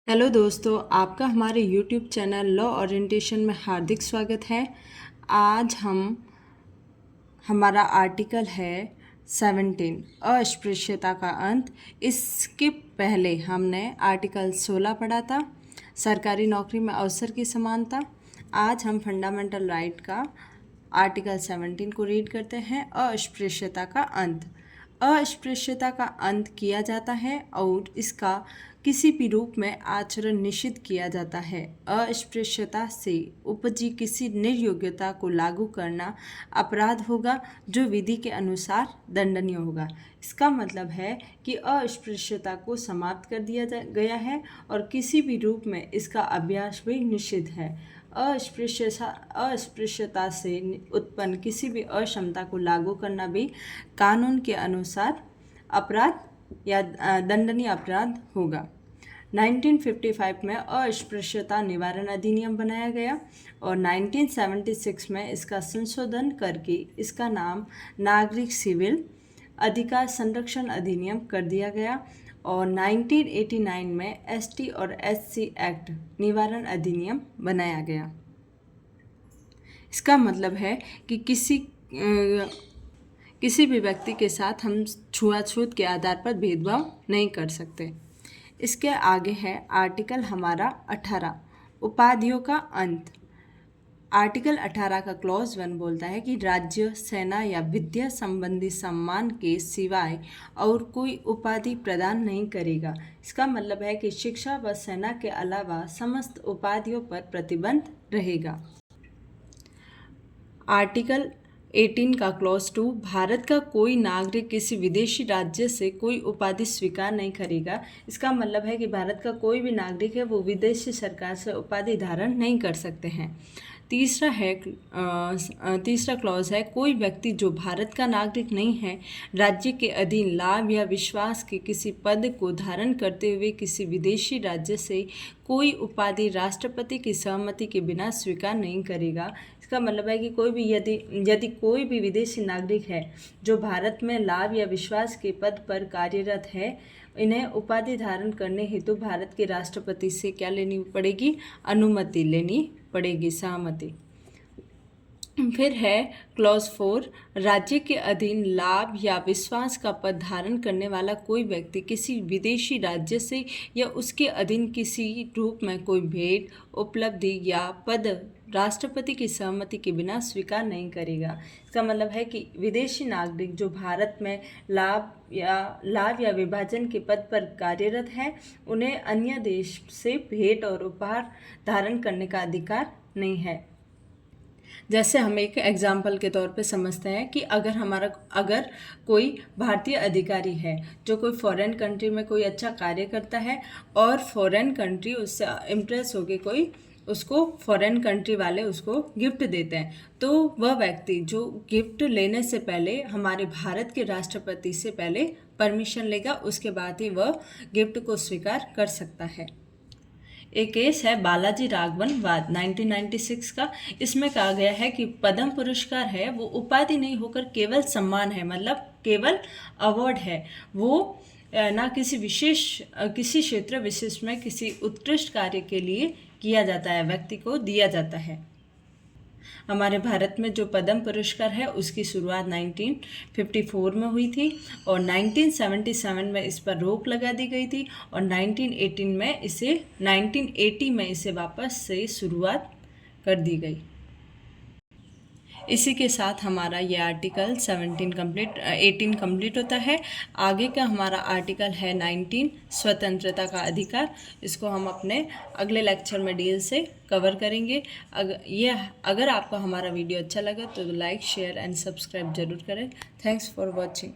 Hello दोस्तों, आपका हमारे यूट्यूब चैनल लॉ ओरिएंटेशन में हार्दिक स्वागत है। आज हमारा आर्टिकल है 17 अस्पृश्यता का अंत। इसके पहले हमने आर्टिकल 16 पढ़ा था, सरकारी नौकरी में अवसर की समानता। आज हम फंडामेंटल राइट का आर्टिकल 17 को रीड करते हैं। अस्पृश्यता का अंत। अस्पृश्यता का अंत किया जाता है और इसका किसी भी रूप में आचरण निषिद्ध किया जाता है। अस्पृश्यता से उपजी किसी निर्योग्यता को लागू करना अपराध होगा जो विधि के अनुसार दंडनीय होगा। इसका मतलब है कि अस्पृश्यता को समाप्त कर दिया गया है और किसी भी रूप में इसका अभ्यास भी निषिद्ध है। अस्पृश्यता से उत्पन्न किसी भी अक्षमता को लागू करना भी कानून के अनुसार अपराध या दंडनीय अपराध होगा। 1955 में अस्पृश्यता निवारण अधिनियम बनाया गया और 1976 में इसका संशोधन करके इसका नाम नागरिक सिविल अधिकार संरक्षण अधिनियम कर दिया गया और 1989 में एसटी और एससी एक्ट निवारण अधिनियम बनाया गया। इसका मतलब है कि किसी भी व्यक्ति के साथ हम छुआछूत के आधार पर भेदभाव नहीं कर सकते। इसके आगे है आर्टिकल हमारा 18 उपाधियों का अंत। आर्टिकल 18 का क्लॉज 1 बोलता है कि राज्य, सेना या विद्या संबंधी सम्मान के सिवाय और कोई उपाधि प्रदान नहीं करेगा। इसका मतलब है कि शिक्षा व सेना के अलावा समस्त उपाधियों पर प्रतिबंध रहेगा। आर्टिकल 18 का क्लॉज 2 भारत का कोई नागरिक किसी विदेशी राज्य से कोई उपाधि स्वीकार नहीं करेगा। इसका मतलब है कि भारत का कोई भी नागरिक है वो विदेशी सरकार से उपाधि धारण नहीं कर सकते हैं। तीसरा क्लॉज है कोई व्यक्ति जो भारत का नागरिक नहीं है राज्य के अधीन लाभ या विश्वास के किसी पद को धारण करते हुए किसी विदेशी राज्य से कोई उपाधि राष्ट्रपति की सहमति के बिना स्वीकार नहीं करेगा। इसका मतलब है कि कोई भी यदि कोई भी विदेशी नागरिक है जो भारत में लाभ या विश्वास के पद पर कार्यरत है, इन्हें उपाधि धारण करने हेतु भारत के राष्ट्रपति से क्या लेनी पड़ेगी? अनुमति लेनी पड़ेगी, सहमति। फिर है क्लॉज 4 राज्य के अधीन लाभ या विश्वास का पद धारण करने वाला कोई व्यक्ति किसी विदेशी राज्य से या उसके अधीन किसी रूप में कोई भेंट, उपलब्धि या पद राष्ट्रपति की सहमति के बिना स्वीकार नहीं करेगा। इसका मतलब है कि विदेशी नागरिक जो भारत में लाभ या विभाजन के पद पर कार्यरत है, उन्हें अन्य देश से भेंट और उपहार धारण करने का अधिकार नहीं है। जैसे हम एक एग्जाम्पल के तौर पे समझते हैं कि अगर कोई भारतीय अधिकारी है जो कोई फॉरेन कंट्री में कोई अच्छा कार्य करता है और फॉरेन कंट्री उससे इम्प्रेस होकर कोई उसको फॉरेन कंट्री वाले उसको गिफ्ट देते हैं, तो वह व्यक्ति जो गिफ्ट लेने से पहले हमारे भारत के राष्ट्रपति से पहले परमिशन लेगा, उसके बाद ही वह गिफ्ट को स्वीकार कर सकता है। एक केस है बालाजी राघवन वाद 1996 का। इसमें कहा गया है कि पद्म पुरस्कार है वो उपाधि नहीं होकर केवल सम्मान है, मतलब केवल अवार्ड है। वो ना किसी क्षेत्र विशेष में किसी उत्कृष्ट कार्य के लिए किया जाता है, व्यक्ति को दिया जाता है। हमारे भारत में जो पद्म पुरस्कार है उसकी शुरुआत 1954 में हुई थी और 1977 में इस पर रोक लगा दी गई थी और 1980 में इसे वापस से शुरुआत कर दी गई। इसी के साथ हमारा ये आर्टिकल 18 कंप्लीट होता है। आगे का हमारा आर्टिकल है 19 स्वतंत्रता का अधिकार। इसको हम अपने अगले लेक्चर में डिटेल से कवर करेंगे। अगर आपको हमारा वीडियो अच्छा लगा तो लाइक, शेयर एंड सब्सक्राइब जरूर करें। Thanks for watching.